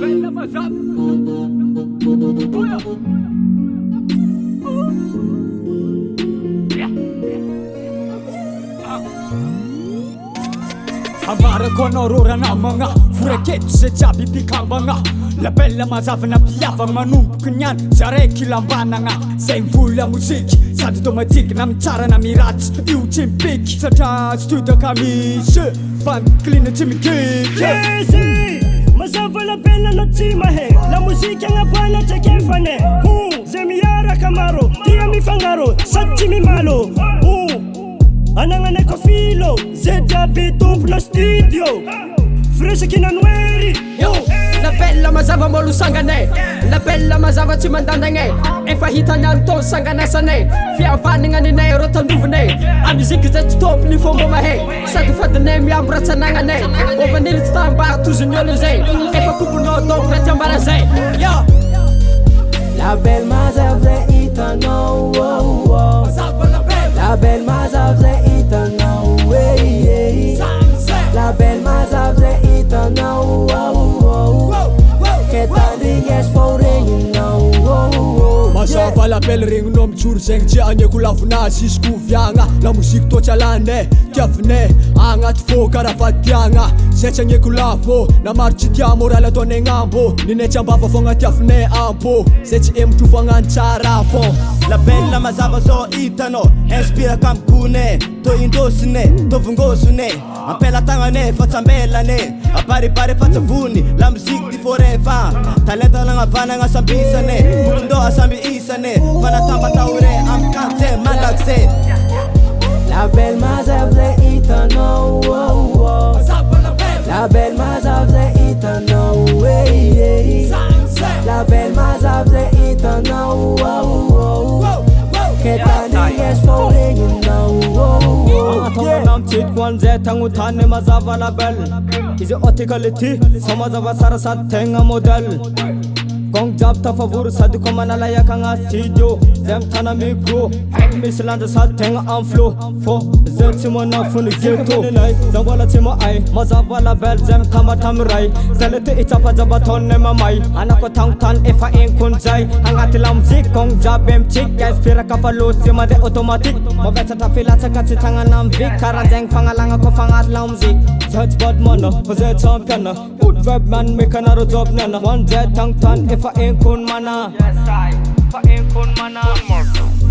Bella Mazab. Amara konorora namanga furaketo ze jiaby mpikambagna labella mazava na mpiavagna manomboky niany zaraiky lambanagna zay mivoly amoziky sady automatiky na mitsara na miratsy io tsy mipiky satria studaka misy banklina tsy mikiky mazava labella no tsy mahe la mozika agnabana trakefane zay miaraka maro tia mifangaro sady tsy mimalo anagnaneko filo zay jiaby tompona studio fresaky nanoery La bella mazava molo sanganay La bella mazava tsy mandandagnay efa hitany antony sanganasany fihavanagna ninay ro tandovinay amizika zay tsy tompony fomba mahay sady fadinay miambo ratsanananay ovanily tsy tambara tozony olo zay efa kombonao tompona ty ambara zay La belle mazava zay hitanao La belle mazava zay hitanao La belle mazava zay hitanao mazava labella regninao mijoro zegny tsy agneko lavinazy izy ko viagna la mozika toatsy alanay tiavinay agnaty fô karaha vadiagna zay tsy agneko lavo na maro tsy tia moraly ataonay agnambo ninay tsy ambava fogna tiavinay ampo zay tsy emitrovo agnano tsara fô La bella mazava zao hitanao inspiraka amigone to indosine to vongosone ampela tagnane fa tsambelane aparipary fa tsavony la musique ty forever talenta nagnavanagna sambisane mundo asambi isane fanatambatahore amkante mandakse La belle mazava zay hitanao La belle mazava zay hitanao La belle mazava zay hitanao Angatongana mitsidiko an'izay tagnotany mazava labella izy otikality sa mazava sara sady tegna modèle gong jiaby tafavory sady ko manalayak agnaty studio zay mitana micro haiko misy lanja sady tegna am flow fô zay tsy manafony geto zay mbola tsy mahay mazava labella zay mitambatra miray zay le ty hitsapajabatonay mamay anako tagnotany efa enkony zay agnaty lamoziky gong jiaby mitsika inspiraka fa loatsy zay mandeha automatique mavetsatra filatsaka tsy tagnana miviky karan'zay fangalagna ko fagnaty lamoziky zay tsy badmana fa zay champiana good vibe man mekanaro job niana hoan'zay tagnotany efa enkony mana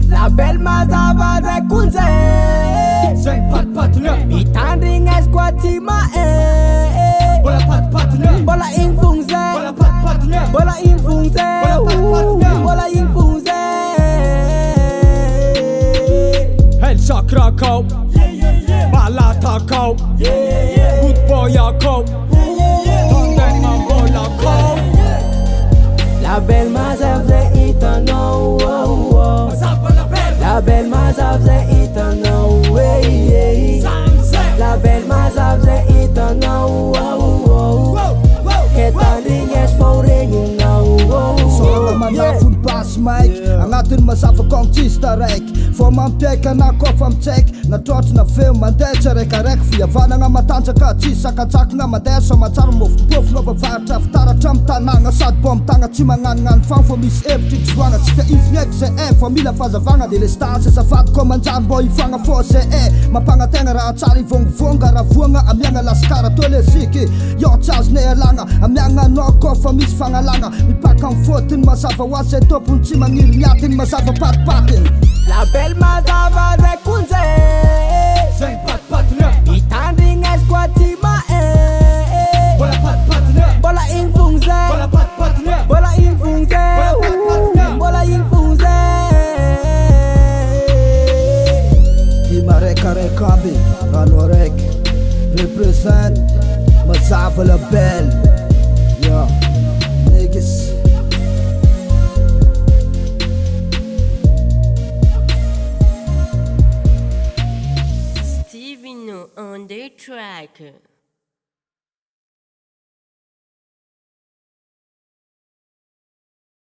La belle mazava zay kunze zay patipatiny mitandrigna izy koa tsy mahe mbola patipatiny mbola igny fogna zay mbola patipatiny mbola igny fogna zay mbola igny fogna zay hälsa Krakow Malatakao Woodboyakao Tondena Bolakao La belle mazava zay hitanao La belle mazava zay hitanao La belle mazava zay hitanao ketandrigna izy fô regninao Sôla manafony basy maiky agnatiny mazava kong tsisy taraiky fô mampiaika na kofa mitsaiky natrôtry na feo mandeha tsaraikaraiky fihavanagna matanjaka tsisy sakatsakagna mandeha so matsara mofopofogna vavaratra fitaratra amy tanagna sady bô mitagna tsy magnanognano fagna fô misy hevitry itroagna tsika ifigneky zay fa mila fazavagna de le stage azafady kô manjary mbô ifagna fô zay mampagnategna raha tsara ivongivonga raha voagna amiagna lasikara toleziky yo tsy azonay alagna amiagna anao kô fa misy fagnalagna mipaka amy fôtiny mazava hoazy zay tompony tsy magniry miatiny mazava patipatiny La belle mazava zay kunze zay patipatiny mitandrigna izy koa tsy mahe mbola patipatiny mbola igny fogna zay mbola patipatiny mbola igny fogna zay mbola igny fogna zay imaraikaraiky aby rano araiky represent mazava labella yo niggas Stevino on the track.